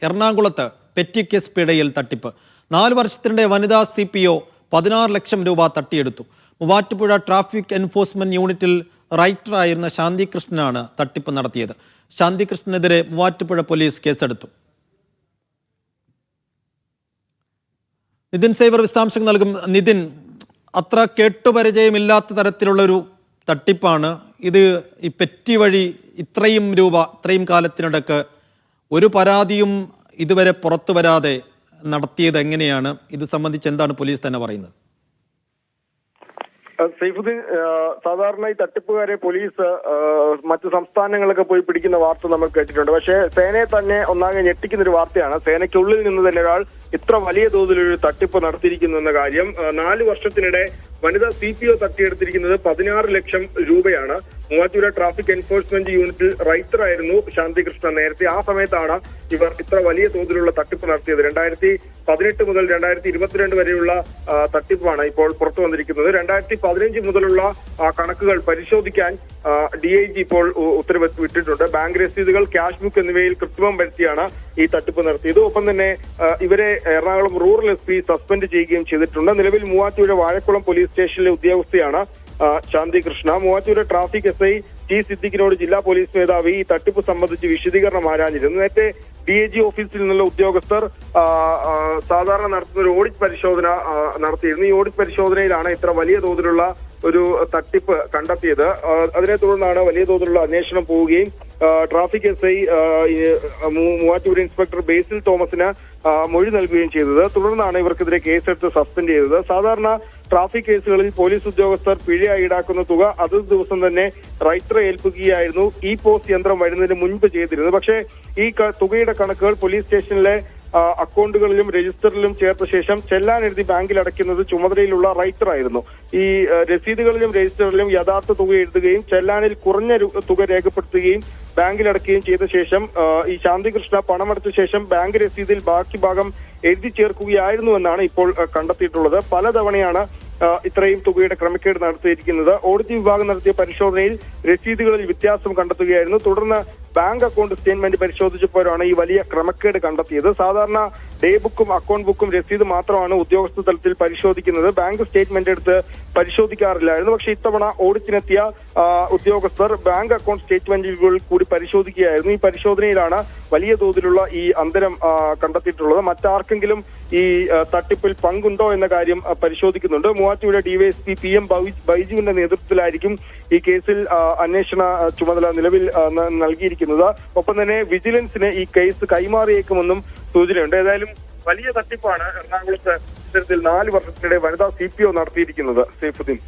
എറണാകുളത്ത് പെറ്റിക് പിഴയിൽ തട്ടിപ്പ്. 4 വർഷത്തിനിടെ വനിതാ CPO 16 ലക്ഷം രൂപ തട്ടിയെടുത്തു. മൂവാറ്റുപുഴ ട്രാഫിക് എൻഫോഴ്സ്മെന്റ് യൂണിറ്റിൽ റൈറ്ററായിരുന്ന ശാന്തി കൃഷ്ണനാണ് തട്ടിപ്പ് നടത്തിയത്. ശാന്തി കൃഷ്ണനെതിരെ മൂവാറ്റുപുഴ പോലീസ് കേസെടുത്തു. നിതിൻ സേവർ വിശദാംശങ്ങൾ നൽകും. നിതിൻ, അത്ര കേട്ടുപരിചയമില്ലാത്ത തരത്തിലുള്ളൊരു തട്ടിപ്പാണ് ഇത്. ഈ പെറ്റി വഴി ഇത്രയും രൂപ ഇത്രയും കാലത്തിനിടക്ക് ഒരു പരാതിയും ഇതുവരെ പുറത്തു വരാതെ നടത്തിയത് എങ്ങനെയാണ്? ഇത് സംബന്ധിച്ച് എന്താണ് പോലീസ് തന്നെ പറയുന്നത്? സൈഫുദ്ദീൻ, സാധാരണ ഈ തട്ടിപ്പുകാരെ പോലീസ് മറ്റു സംസ്ഥാനങ്ങളൊക്കെ പോയി പിടിക്കുന്ന വാർത്ത നമ്മൾ കേട്ടിട്ടുണ്ട്. പക്ഷേ സേനയെ തന്നെ ഒന്നാകെ ഞെട്ടിക്കുന്ന ഒരു വാർത്തയാണ്. സേനയ്ക്കുള്ളിൽ നിന്ന് തന്നെ ഒരാൾ ഇത്ര വലിയ തോതിലൊരു തട്ടിപ്പ് നടത്തിയിരിക്കുന്നു എന്ന കാര്യം. 4 വർഷത്തിനിടെ വനിതാ CPO തട്ടിയെടുത്തിരിക്കുന്നത് 16 ലക്ഷം രൂപയാണ്. മൂവാറ്റുപുഴ ട്രാഫിക് എൻഫോഴ്സ്മെന്റ് യൂണിറ്റിൽ റൈറ്ററായിരുന്നു ശാന്തി കൃഷ്ണൻ. നേരത്തെ ആ സമയത്താണ് ഇവർ ഇത്ര വലിയ തോതിലുള്ള തട്ടിപ്പ് നടത്തിയത്. 2018 മുതൽ 2022 വരെയുള്ള തട്ടിപ്പാണ് ഇപ്പോൾ പുറത്തു വന്നിരിക്കുന്നത്. 2015 മുതലുള്ള കണക്കുകൾ പരിശോധിക്കാൻ DIG ഇപ്പോൾ ഉത്തരവ് വിട്ടിട്ടുണ്ട്. ബാങ്ക് രസീതുകൾ, ക്യാഷ് ബുക്ക് എന്നിവയിൽ കൃത്രിമം വരുത്തിയാണ് ഈ തട്ടിപ്പ് നടത്തിയത്. ഒപ്പം തന്നെ ഇവരെ എറണാകുളം റൂറൽ SP സസ്പെൻഡ് ചെയ്യുകയും ചെയ്തിട്ടുണ്ട്. നിലവിൽ മൂവാറ്റുപുഴ വാഴക്കുളം പോലീസ് സ്റ്റേഷനിലെ ഉദ്യോഗസ്ഥയാണ് Shanthi Krishna. Muvattupuzha traffic SI T സിദ്ദിഖിനോട് ജില്ലാ പോലീസ് മേധാവി ഈ തട്ടിപ്പ് സംബന്ധിച്ച് വിശദീകരണം ആരാഞ്ഞിരുന്നു. നേരത്തെ DIG ഓഫീസിൽ നിന്നുള്ള ഉദ്യോഗസ്ഥർ സാധാരണ നടത്തുന്ന ഒരു ഓഡിറ്റ് പരിശോധന നടത്തിയിരുന്നു. ഈ ഓഡിറ്റ് പരിശോധനയിലാണ് ഇത്ര വലിയ തോതിലുള്ള ഒരു തട്ടിപ്പ് കണ്ടെത്തിയത്. അതിനെ തുടർന്നാണ് വലിയ തോതിലുള്ള അന്വേഷണം പോവുകയും traffic SI Muvattupuzha inspector Basil തോമസിന് മൊഴി നൽകുകയും ചെയ്തത്. തുടർന്നാണ് ഇവർക്കെതിരെ കേസെടുത്ത് സസ്പെൻഡ് ചെയ്തത്. സാധാരണ ട്രാഫിക് കേസുകളിൽ പോലീസ് ഉദ്യോഗസ്ഥർ പിഴ ഈടാക്കുന്ന തുക അതത് ദിവസം തന്നെ റൈറ്ററെ ഏൽപ്പിക്കുകയായിരുന്നു ഈ പോസ്റ്റ് യന്ത്രം വരുന്നതിന് മുൻപ് ചെയ്തിരുന്നത്. പക്ഷേ ഈ തുകയുടെ കണക്കുകൾ പോലീസ് സ്റ്റേഷനിലെ അക്കൗണ്ടുകളിലും രജിസ്റ്ററിലും ചേർത്ത ശേഷം ചെല്ലാനെഴുതി ബാങ്കിൽ അടയ്ക്കുന്നത് ചുമതലയിലുള്ള റൈറ്റർ ആയിരുന്നു. ഈ രസീതുകളിലും രജിസ്റ്ററിലും യഥാർത്ഥ തുക എഴുതുകയും ചെല്ലാനിൽ കുറഞ്ഞ തുക രേഖപ്പെടുത്തുകയും ബാങ്കിൽ അടയ്ക്കുകയും ചെയ്ത ശേഷം ഈ ശാന്തികൃഷ്ണ പണമടച്ച ശേഷം ബാങ്ക് രസീതിൽ ബാക്കി ഭാഗം എഴുതി ചേർക്കുകയായിരുന്നു എന്നാണ് ഇപ്പോൾ കണ്ടെത്തിയിട്ടുള്ളത്. പലതവണയാണ് ഇത്രയും തുകയുടെ ക്രമക്കേട് നടത്തിയിരിക്കുന്നത്. ഓഡിറ്റ് വിഭാഗം നടത്തിയ പരിശോധനയിൽ രസീതുകളിൽ വ്യത്യാസം കണ്ടെത്തുകയായിരുന്നു. തുടർന്ന് ബാങ്ക് അക്കൗണ്ട് സ്റ്റേറ്റ്മെന്റ് പരിശോധിച്ചപ്പോഴാണ് ഈ വലിയ ക്രമക്കേട് കണ്ടെത്തിയത്. സാധാരണ ഡേ ബുക്കും അക്കൗണ്ട് ബുക്കും രസീത് മാത്രമാണ് ഉദ്യോഗസ്ഥ തലത്തിൽ പരിശോധിക്കുന്നത്. ബാങ്ക് സ്റ്റേറ്റ്മെന്റ് എടുത്ത് പരിശോധിക്കാറില്ലായിരുന്നു. പക്ഷേ ഇത്തവണ ഓഡിറ്റിനെത്തിയ ഉദ്യോഗസ്ഥർ ബാങ്ക് അക്കൗണ്ട് സ്റ്റേറ്റ്മെന്റുകൾ കൂടി പരിശോധിക്കുകയായിരുന്നു. ഈ പരിശോധനയിലാണ് വലിയ തോതിലുള്ള ഈ അന്തരം കണ്ടെത്തിയിട്ടുള്ളത്. മറ്റാർക്കെങ്കിലും ഈ തട്ടിപ്പിൽ പങ്കുണ്ടോ എന്ന കാര്യം പരിശോധിക്കുന്നുണ്ട്. മൂവാറ്റുപുഴ DYSP PM ബൈജുവിന്റെ നേതൃത്വത്തിലായിരിക്കും ഈ കേസിൽ അന്വേഷണ ചുമതല നിലവിൽ നൽകിയിരിക്കുന്നത്. ഒപ്പം തന്നെ വിജിലൻസിന് ഈ കേസ് കൈമാറിയേക്കുമെന്നും സൂചനയുണ്ട്. ഏതായാലും വലിയ തട്ടിപ്പാണ് എറണാകുളത്ത് ഇത്തരത്തിൽ 4 വർഷത്തിനിടെ വനിതാ CPO നടത്തിയിരിക്കുന്നത്. സൈഫുദ്ദീൻ.